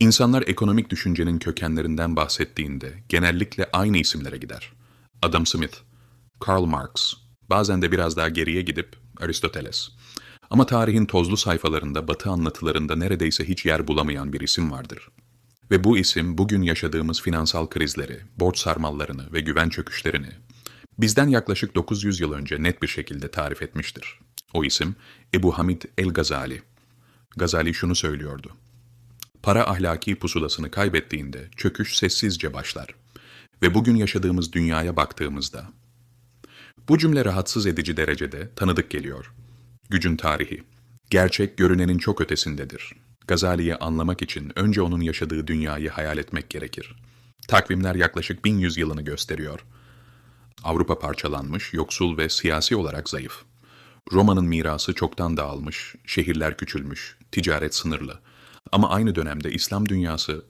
İnsanlar ekonomik düşüncenin kökenlerinden bahsettiğinde genellikle aynı isimlere gider. Adam Smith, Karl Marx, bazen de biraz daha geriye gidip Aristoteles. Ama tarihin tozlu sayfalarında, Batı anlatılarında neredeyse hiç yer bulamayan bir isim vardır. Ve bu isim bugün yaşadığımız finansal krizleri, borç sarmallarını ve güven çöküşlerini bizden yaklaşık 900 yıl önce net bir şekilde tarif etmiştir. O isim Ebu Hamid el-Gazali. Gazali şunu söylüyordu: para ahlaki pusulasını kaybettiğinde çöküş sessizce başlar. Ve bugün yaşadığımız dünyaya baktığımızda bu cümle rahatsız edici derecede tanıdık geliyor. Gücün tarihi, gerçek görünenin çok ötesindedir. Gazali'yi anlamak için önce onun yaşadığı dünyayı hayal etmek gerekir. Takvimler yaklaşık 1100 yılını gösteriyor. Avrupa parçalanmış, yoksul ve siyasi olarak zayıf. Roma'nın mirası çoktan dağılmış, şehirler küçülmüş, ticaret sınırlı. Ama aynı dönemde İslam dünyası,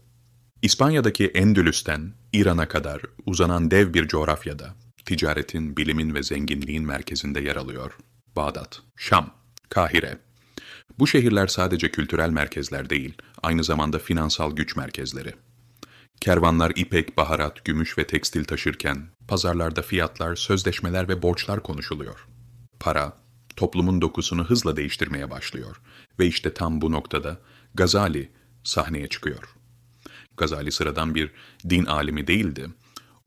İspanya'daki Endülüs'ten İran'a kadar uzanan dev bir coğrafyada, ticaretin, bilimin ve zenginliğin merkezinde yer alıyor. Bağdat, Şam, Kahire. Bu şehirler sadece kültürel merkezler değil, aynı zamanda finansal güç merkezleri. Kervanlar ipek, baharat, gümüş ve tekstil taşırken, pazarlarda fiyatlar, sözleşmeler ve borçlar konuşuluyor. Para, toplumun dokusunu hızla değiştirmeye başlıyor ve işte tam bu noktada Gazali sahneye çıkıyor. Gazali sıradan bir din alimi değildi.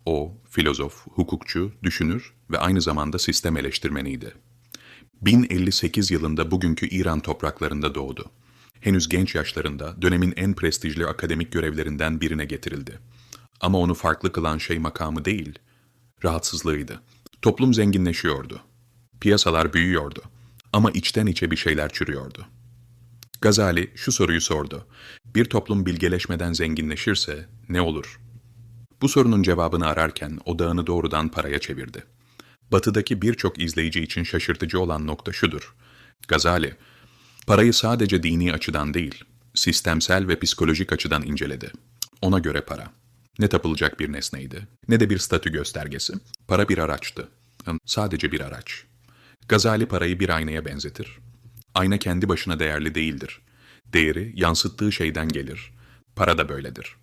O, filozof, hukukçu, düşünür ve aynı zamanda sistem eleştirmeniydi. 1058 yılında bugünkü İran topraklarında doğdu. Henüz genç yaşlarında dönemin en prestijli akademik görevlerinden birine getirildi. Ama onu farklı kılan şey makamı değil, rahatsızlığıydı. Toplum zenginleşiyordu. Piyasalar büyüyordu. Ama içten içe bir şeyler çürüyordu. Gazali şu soruyu sordu: bir toplum bilgeleşmeden zenginleşirse ne olur? Bu sorunun cevabını ararken odağını doğrudan paraya çevirdi. Batı'daki birçok izleyici için şaşırtıcı olan nokta şudur: Gazali, parayı sadece dini açıdan değil, sistemsel ve psikolojik açıdan inceledi. Ona göre para, ne tapılacak bir nesneydi, ne de bir statü göstergesi. Para bir araçtı. Sadece bir araç. Gazali parayı bir aynaya benzetir. Ayna kendi başına değerli değildir. Değeri yansıttığı şeyden gelir. Para da böyledir.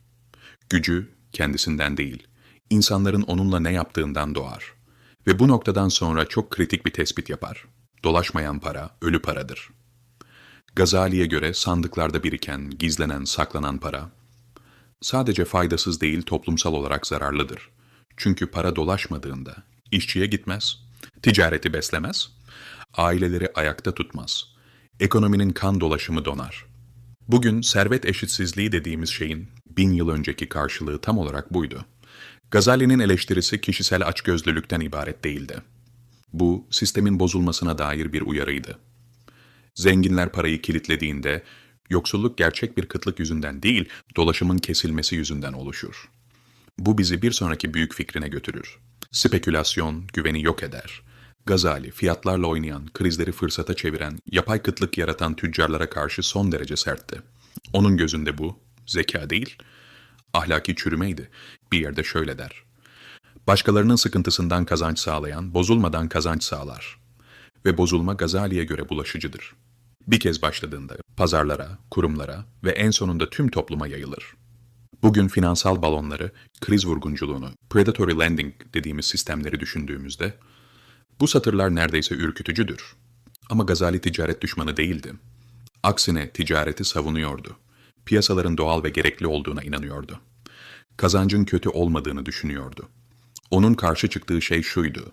Gücü kendisinden değil, insanların onunla ne yaptığından doğar. Ve bu noktadan sonra çok kritik bir tespit yapar: dolaşmayan para ölü paradır. Gazali'ye göre sandıklarda biriken, gizlenen, saklanan para sadece faydasız değil, toplumsal olarak zararlıdır. Çünkü para dolaşmadığında işçiye gitmez, ticareti beslemez, aileleri ayakta tutmaz, ekonominin kan dolaşımı donar. Bugün servet eşitsizliği dediğimiz şeyin 1000 yıl önceki karşılığı tam olarak buydu. Gazali'nin eleştirisi kişisel açgözlülükten ibaret değildi. Bu, sistemin bozulmasına dair bir uyarıydı. Zenginler parayı kilitlediğinde, yoksulluk gerçek bir kıtlık yüzünden değil, dolaşımın kesilmesi yüzünden oluşur. Bu bizi bir sonraki büyük fikrine götürür. Spekülasyon güveni yok eder. Gazali, fiyatlarla oynayan, krizleri fırsata çeviren, yapay kıtlık yaratan tüccarlara karşı son derece sertti. Onun gözünde bu, zeka değil, ahlaki çürümeydi. Bir yerde şöyle der: başkalarının sıkıntısından kazanç sağlayan, bozulmadan kazanç sağlar. Ve bozulma Gazali'ye göre bulaşıcıdır. Bir kez başladığında pazarlara, kurumlara ve en sonunda tüm topluma yayılır. Bugün finansal balonları, kriz vurgunculuğunu, predatory lending dediğimiz sistemleri düşündüğümüzde bu satırlar neredeyse ürkütücüdür. Ama Gazali ticaret düşmanı değildi. Aksine ticareti savunuyordu. Piyasaların doğal ve gerekli olduğuna inanıyordu. Kazancın kötü olmadığını düşünüyordu. Onun karşı çıktığı şey şuydu: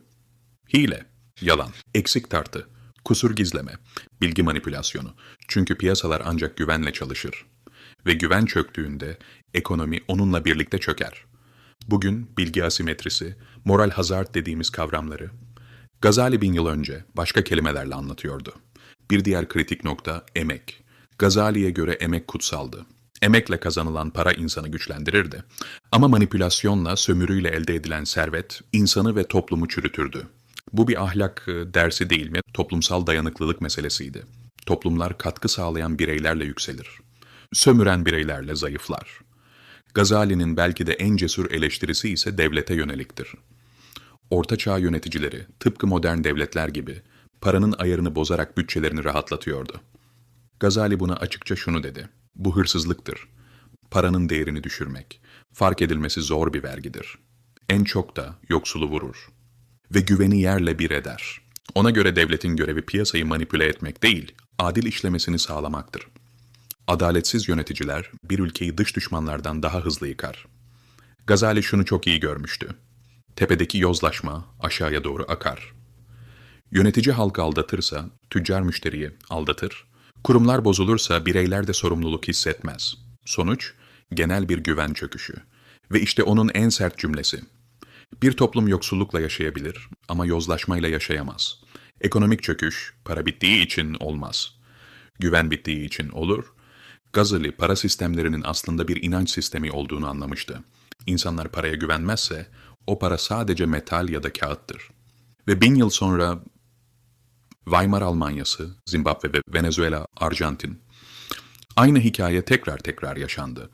hile, yalan, eksik tartı, kusur gizleme, bilgi manipülasyonu. Çünkü piyasalar ancak güvenle çalışır. Ve güven çöktüğünde ekonomi onunla birlikte çöker. Bugün bilgi asimetrisi, moral hazard dediğimiz kavramları Gazali 1000 yıl önce başka kelimelerle anlatıyordu. Bir diğer kritik nokta emek. Gazali'ye göre emek kutsaldı. Emekle kazanılan para insanı güçlendirirdi. Ama manipülasyonla, sömürüyle elde edilen servet insanı ve toplumu çürütürdü. Bu bir ahlak dersi değil mi? Toplumsal dayanıklılık meselesiydi. Toplumlar katkı sağlayan bireylerle yükselir. Sömüren bireylerle zayıflar. Gazali'nin belki de en cesur eleştirisi ise devlete yöneliktir. Orta Çağ yöneticileri, tıpkı modern devletler gibi, paranın ayarını bozarak bütçelerini rahatlatıyordu. Gazali buna açıkça şunu dedi: bu hırsızlıktır. Paranın değerini düşürmek, fark edilmesi zor bir vergidir. En çok da yoksulu vurur. Ve güveni yerle bir eder. Ona göre devletin görevi piyasayı manipüle etmek değil, adil işlemesini sağlamaktır. Adaletsiz yöneticiler bir ülkeyi dış düşmanlardan daha hızlı yıkar. Gazali şunu çok iyi görmüştü. Tepedeki yozlaşma aşağıya doğru akar. Yönetici halkı aldatırsa tüccar müşteriyi aldatır, kurumlar bozulursa bireyler de sorumluluk hissetmez. Sonuç, genel bir güven çöküşü. Ve işte onun en sert cümlesi. Bir toplum yoksullukla yaşayabilir ama yozlaşmayla yaşayamaz. Ekonomik çöküş, para bittiği için olmaz. Güven bittiği için olur. Gazali, para sistemlerinin aslında bir inanç sistemi olduğunu anlamıştı. İnsanlar paraya güvenmezse, o para sadece metal ya da kağıttır. Ve 1000 yıl sonra Weimar Almanyası, Zimbabwe ve Venezuela, Arjantin. Aynı hikaye tekrar tekrar yaşandı.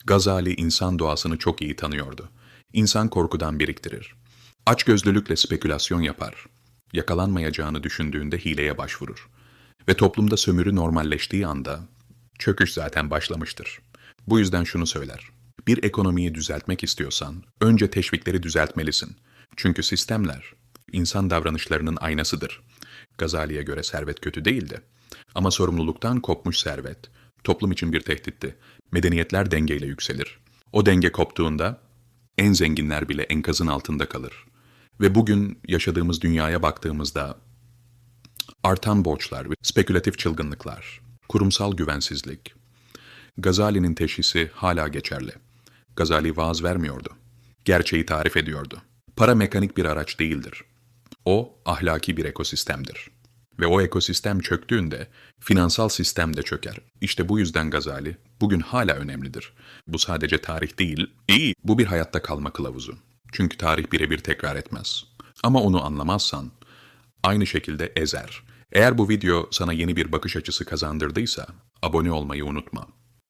Gazali insan doğasını çok iyi tanıyordu. İnsan korkudan biriktirir. Açgözlülükle spekülasyon yapar. Yakalanmayacağını düşündüğünde hileye başvurur. Ve toplumda sömürü normalleştiği anda çöküş zaten başlamıştır. Bu yüzden şunu söyler. Bir ekonomiyi düzeltmek istiyorsan önce teşvikleri düzeltmelisin. Çünkü sistemler insan davranışlarının aynasıdır. Gazali'ye göre servet kötü değildi. Ama sorumluluktan kopmuş servet toplum için bir tehditti. Medeniyetler dengeyle yükselir. O denge koptuğunda en zenginler bile enkazın altında kalır. Ve bugün yaşadığımız dünyaya baktığımızda artan borçlar ve spekülatif çılgınlıklar, kurumsal güvensizlik. Gazali'nin teşhisi hala geçerli. Gazali vaaz vermiyordu. Gerçeği tarif ediyordu. Para mekanik bir araç değildir. O ahlaki bir ekosistemdir. Ve o ekosistem çöktüğünde finansal sistem de çöker. İşte bu yüzden Gazali bugün hala önemlidir. Bu sadece tarih değil, bu bir hayatta kalma kılavuzu. Çünkü tarih birebir tekrar etmez. Ama onu anlamazsan aynı şekilde ezer. Eğer bu video sana yeni bir bakış açısı kazandırdıysa abone olmayı unutma.